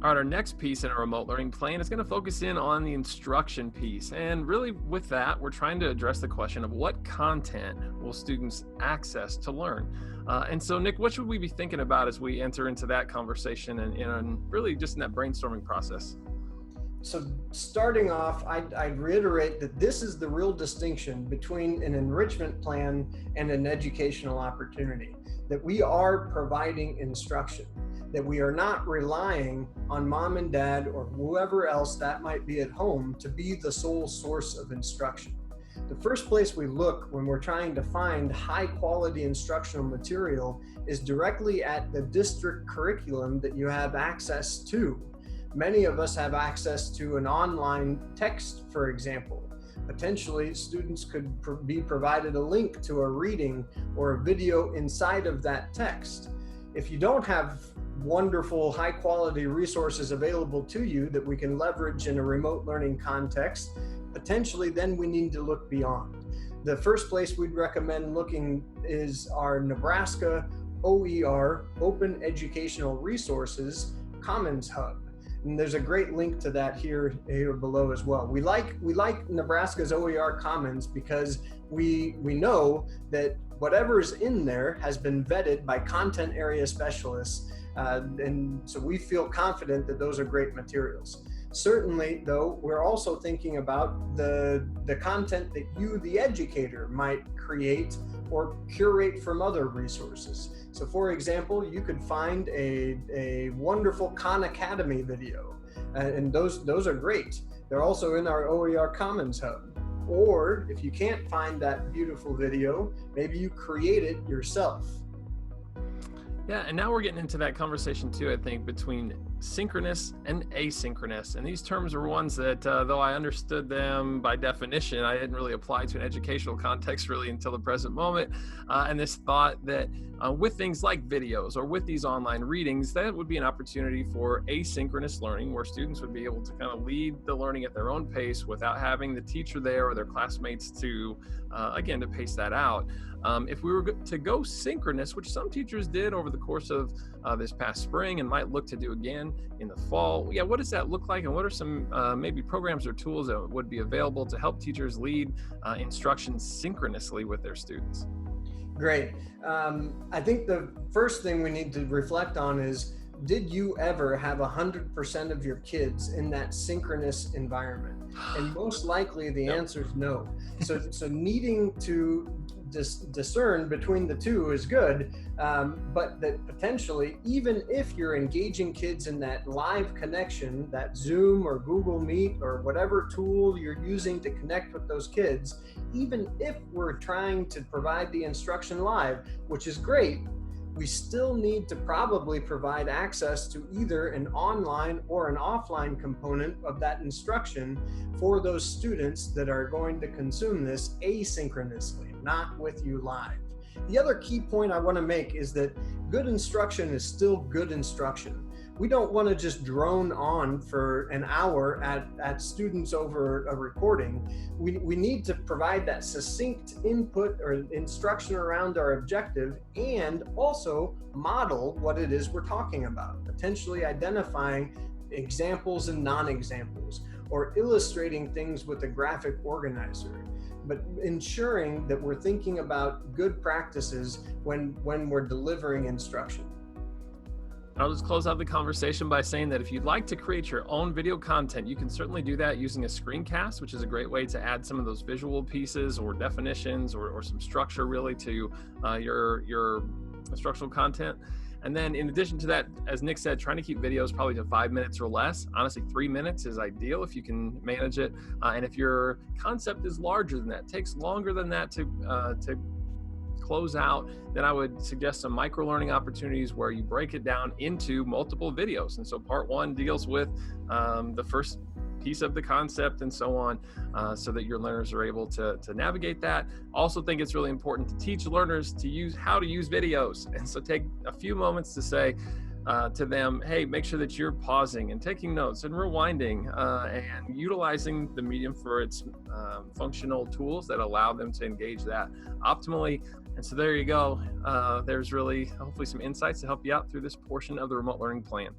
All right, our next piece in our remote learning plan is going to focus in on the instruction piece. And really with that, we're trying to address the question of what content will students access to learn? And so Nick, what should we be thinking about as we enter into that conversation and really just in that brainstorming process? So starting off, I'd reiterate that this is the real distinction between an enrichment plan and an educational opportunity, that we are providing instruction, that we are not relying on mom and dad or whoever else that might be at home to be the sole source of instruction. The first place we look when we're trying to find high quality instructional material is directly at the district curriculum that you have access to. Many of us have access to an online text, for example. Potentially, students could be provided a link to a reading or a video inside of that text. If you don't have wonderful, high quality resources available to you that we can leverage in a remote learning context, potentially then we need to look beyond. The first place we'd recommend looking is our Nebraska OER, Open Educational Resources Commons Hub. And there's a great link to that here below as well. We like Nebraska's OER Commons because we know that whatever's in there has been vetted by content area specialists, and so we feel confident that those are great materials. Certainly, though, we're also thinking about the content that you, the educator, might create or curate from other resources. So for example, you could find a wonderful Khan Academy video, and those are great. They're also in our OER Commons Hub. Or if you can't find that beautiful video, maybe you create it yourself. Yeah, and now we're getting into that conversation too, I think, between synchronous and asynchronous. And these terms are ones that, though I understood them by definition, I didn't really apply to an educational context really until the present moment. And this thought that with things like videos or with these online readings, that would be an opportunity for asynchronous learning where students would be able to kind of lead the learning at their own pace without having the teacher there or their classmates to, again, to pace that out. If we were to go synchronous, which some teachers did over the course of this past spring and might look to do again in the fall, yeah, what does that look like? And what are some maybe programs or tools that would be available to help teachers lead instruction synchronously with their students? Great. I think the first thing we need to reflect on is, did you ever have 100% of your kids in that synchronous environment? And most likely the answer is no. So needing to discern between the two is good, but that potentially, even if you're engaging kids in that live connection, that Zoom or Google Meet or whatever tool you're using to connect with those kids, even if we're trying to provide the instruction live, which is great, we still need to probably provide access to either an online or an offline component of that instruction for those students that are going to consume this asynchronously, not with you live. The other key point I want to make is that good instruction is still good instruction. We don't want to just drone on for an hour at students over a recording. We need to provide that succinct input or instruction around our objective and also model what it is we're talking about, potentially identifying examples and non-examples or illustrating things with a graphic organizer, but ensuring that we're thinking about good practices when we're delivering instruction. I'll just close out the conversation by saying that if you'd like to create your own video content, you can certainly do that using a screencast, which is a great way to add some of those visual pieces or definitions or some structure really to your instructional content. And then in addition to that, as Nick said, trying to keep videos probably to 5 minutes or less. Honestly, 3 minutes is ideal if you can manage it. And if your concept is larger than that, takes longer than that to close out, then I would suggest some micro learning opportunities where you break it down into multiple videos. And so part one deals with the first piece of the concept and so on, so that your learners are able to navigate that. Also think it's really important to teach learners to use how to use videos. And so take a few moments to say to them, hey, make sure that you're pausing and taking notes and rewinding and utilizing the medium for its functional tools that allow them to engage that optimally. And so there you go. There's really hopefully some insights to help you out through this portion of the remote learning plan.